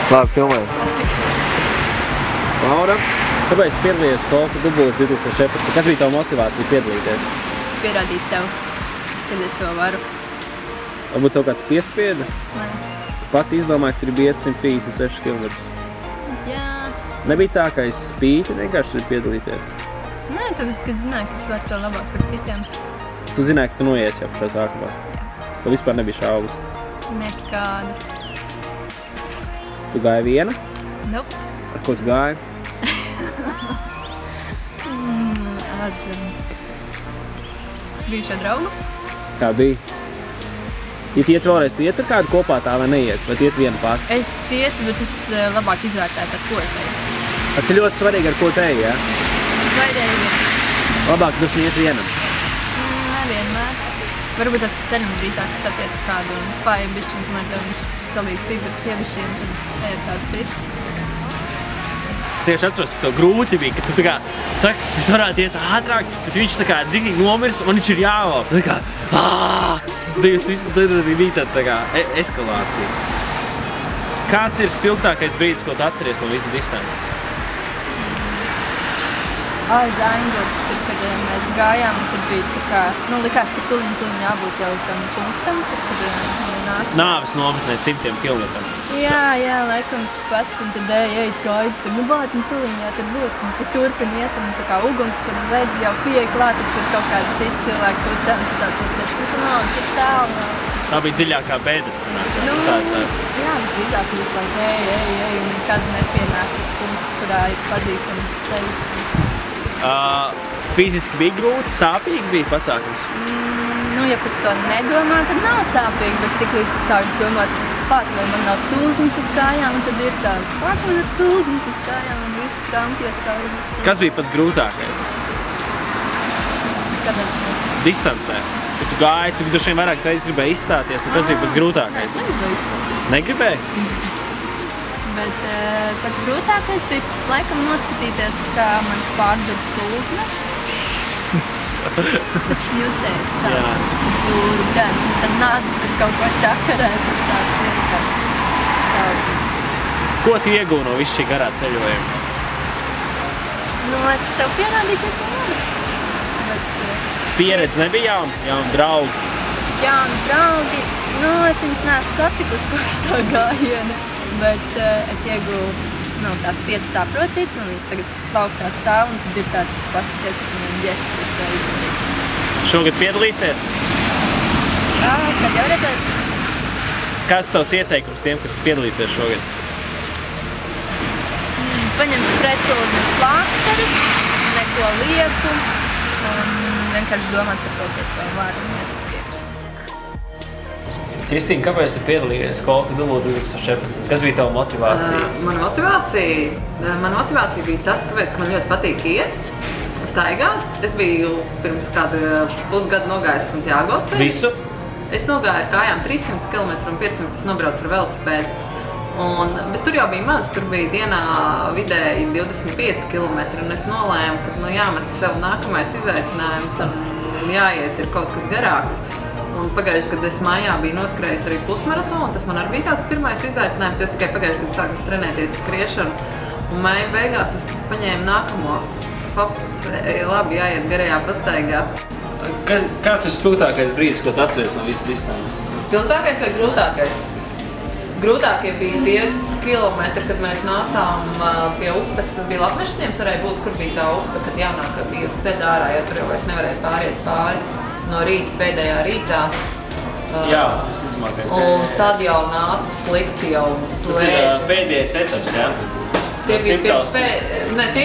Labi, filmē. Laura, kāpēc tu piedalījies Kolka dubultā 2014? Kas bija tava motivācija piedalīties? Pierādīt sev, kad es to varu. Varbūt tev kāds piespieda? Nē. Tu pati izdomāji, ka tur bija 136 km. Jā. Nebija tā, ka es spīti vienkārši piedalīties? Nē, tāpēc, ka zināju, ka es varu to labāk par citiem. Tu zināji, ka tu noies jau pašā sākumā? Jā. Tu vispār nebija šaubas? Nekādu. Tu gāji viena? Nope. Ar ko tu gāji? Ar bijušo draugu. Kā bija? Ja tu iet vēlreiz, tu iet ar kādu kopā tā vai neiet? Vai tu iet viena pati? Es ietu, bet es labāk izvērtētu, ar ko es eju. Tas ir ļoti svarīgi, ar ko te eji, ja? Vajadzēja viens. Labāk tu iet vienam. Nevienmēr. Varbūt tas pa ceļam drīzāk satiec kādu un pāja bišķiņu, kamēr tev viņš galīgi pievišķiem, tad eju kādu citu. Tieši atceros, ka tev grūti bija, ka tu tā kā saki, es varētu iet ātrāk, bet viņš tā kā digi nomirs un viņš ir jāvalk. Tā kā tad bija tā kā eskalācija. Kāds ir spilgtākais brīdis, ko tu atceries no visas distances? Aiz Aindurs, tur, kad mēs gājām, tad bija tā kā, likās, ka tuliņ jābūt jau tam punktam, tad nāk. Nāves nometnē 100 kilometram. Jā, laikam tas pats, un tad ej gaidu, tur, bāc, un tuliņ jau tur būs, un tad turpin iet, un tā kā uguns, kad redz jau pieeja klāt, tad tur kaut kādi citi cilvēki to sen, tad tāds atceries, nav, cik tālu nav. Tā bija dziļākā bēdra sanāk. Jā, visdrīzāk jūs laik ej, un nekad nepienāk tas punkts, kurā ir pazīstams ceļš. Fiziski bija grūti, sāpīgi bija pasākums? Ja par to nedomā, tad nav sāpīgi, bet tik līdz sākas domāt, pats, vai man nav tulznes uz kājām, un tad ir tā, pats man ir tulznes uz kājām, un viss krampjas kaudas. Kas bija pats grūtākais? Kāpēc? Distancē. Kad tu gāji, tu droši vien vairākas reizes gribēji izstāties, un kas bija pats grūtākais? Es negribēju izstāties. Negribēji? Bet pats grūtākais bija laikam noskatīties, kā man pārdod tulznes. Tas jūsējas čāds, tur gans, viņš ar nāzi tur kaut ko čakarē, tur tāds vienkārši šaubas. Ko tu iegūvi no visu šī garā ceļojuma? Es tev pierādīju, ka es nevaru. Pieredze nebija jauni draugi? Jauni draugi, es viņus neesmu satikusi kopš tā gājiena, bet es iegūvu tās 5 aprocītes, un viņas tagad plauktā stāv, un tad ir tāds paskaties, un yes, es to izdarīju. Šogad piedalīsies? Jā, kad jau redzēs. Kāds tavs ieteikums tiem, kas piedalīsies šogad? Paņemt pretulznes plāksterus, neko lieku, un vienkārši domāt par to, ka es to varu un iet uz priekšu. Kristīna, kāpēc tu piedalījies Kolka dubultā 2014? Kas bija tava motivācija? Mana motivācija bija tas, tāpēc, ka man ļoti patīk iet, staigāt. Es biju pirms kāda pusgada nogājis Santiago ceļu. Visu? Es nogāju ar kājām 300 km un 500 es nobraucu ar velosipēdu. Bet tur jau bija maz, tur bija dienā vidēji 25 km, un es nolēmu, ka jāmet sev nākamais izaicinājums un jāiet ir kaut kas garāks. Un pagājušajā gadā es mājā biju noskrējis arī pusmaratonu, tas man arī bija tāds pirmais izaicinājums, jo es tikai pagājušajā gadā sāku trenēties skriešanu. Un māja beigās es paņēmu nākamo. Hops, labi, jāiet garajā pastaigā. Kāds ir spilgtākais brīdis, ko tu atceries no visas distances? Spilgtākais vai grūtākais? Grūtākie bija tie kilometri, kad mēs nācām pie upes. Tas bija Lapmešciems, varēja būt, kur bija tā upe, kad jānāk bija uz ceļa ārā, jo tur jau vairs nevarēja pāriet pāri. No rīta, pēdējā rītā. Jā, es ticamākais. Un tad jau nāca slikti jau. Tas ir pēdējais etaps, jā? Tie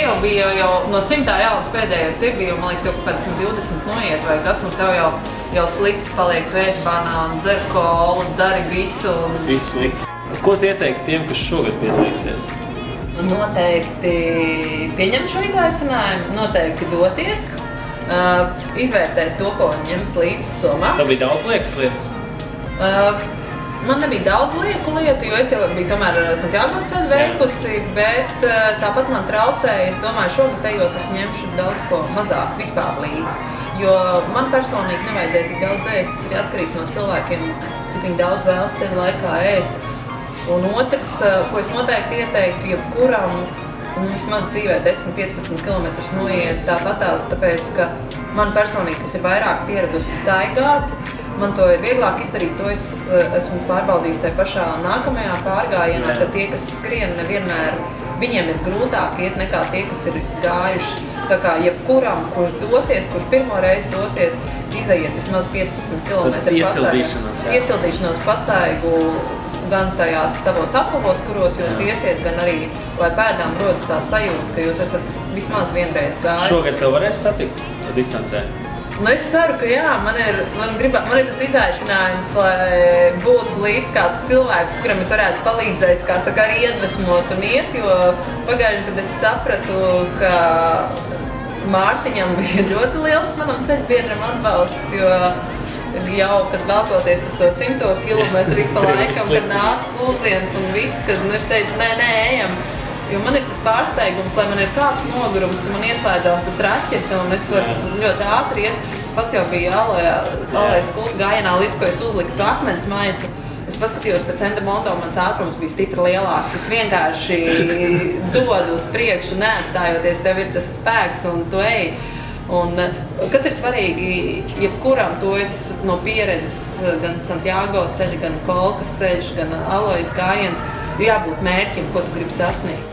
jau bija jau no 100. jālūs pēdējā. Tie bija, man liekas, jau kaut kāds 120 noiet vai kas, un tev jau slikti paliek tu ēd banānu, dzer kolu, dari visu. Viss slikti. Ko tu ieteikti tiem, kas šogad piedalīsies? Noteikti pieņemt šo izaicinājumu, noteikti doties. Izvērtēt to, ko ņems līdzi somā. Tev bija daudz liekas lietas? Man nebija daudz lieku lietu, jo es jau biju tomēr Santiago ceļu veikusi, bet tāpat man traucēja, es domāju, šogad ejot es ņemšu daudz ko mazāk vispār līdzi. Jo man personīgi nevajadzēja tik daudz ēst, tas ir atkarīgs no cilvēkiem, cik viņi daudz vēlas ceļa laikā ēst. Un otrs, ko es noteikti ieteiktu, jebkuram vismaz dzīvē 10-15 km noiet tāpatās, tāpēc, ka man personīgi, kas ir vairāk pieradusi staigāt, man to ir vieglāk izdarīt, to es esmu pārbaudījis tajā pašā nākamajā pārgājienā, ka tie, kas skrien, nevienmēr viņiem ir grūtāk iet nekā tie, kas ir gājuši. Tā kā jebkuram, kurš dosies, kurš pirmo reizi dosies, izaiet vismaz 15 km iesildīšanos pastaigu gan tajās savos apavos, kuros jūs iesiet, gan arī, lai pēdām rodas tā sajūta, ka jūs esat vismaz vienreiz gājis. Šogad tev varēs satikt distancē? Nu, es ceru, ka jā, man ir tas izaicinājums, lai būtu līdz kāds cilvēks, kuram es varētu palīdzēt, kā saka, arī iedvesmot un iet, jo pagājuši, kad es sapratu, ka Mārtiņam bija ļoti liels manam ceļbiedram atbalsts, jo jau, kad velkoties uz to 100 kilometru ik pa laikam, kad nāca lūziens un viss, kad es teicu, nē, ejam. Jo man ir tas pārsteigums, lai man ir kāds nogurums, ka man ieslēdzās tas raķeti un es varu ļoti ātri iet. Es pats jau biju Alējas kultu gājienā, līdz ko es uzliku to akmens maisu. Es paskatījos pēc Endamondo, mans ātrums bija stipri lielāks. Es vienkārši dodu uz priekšu, neapstājoties, tev ir tas spēks un tu ej. Un, kas ir svarīgi, jebkuram to es no pieredzes, gan Santiago ceļa, gan Kolkas ceļš, gan Alējas gājiens, ir jābūt mērķim, ko tu gribi sasniegt.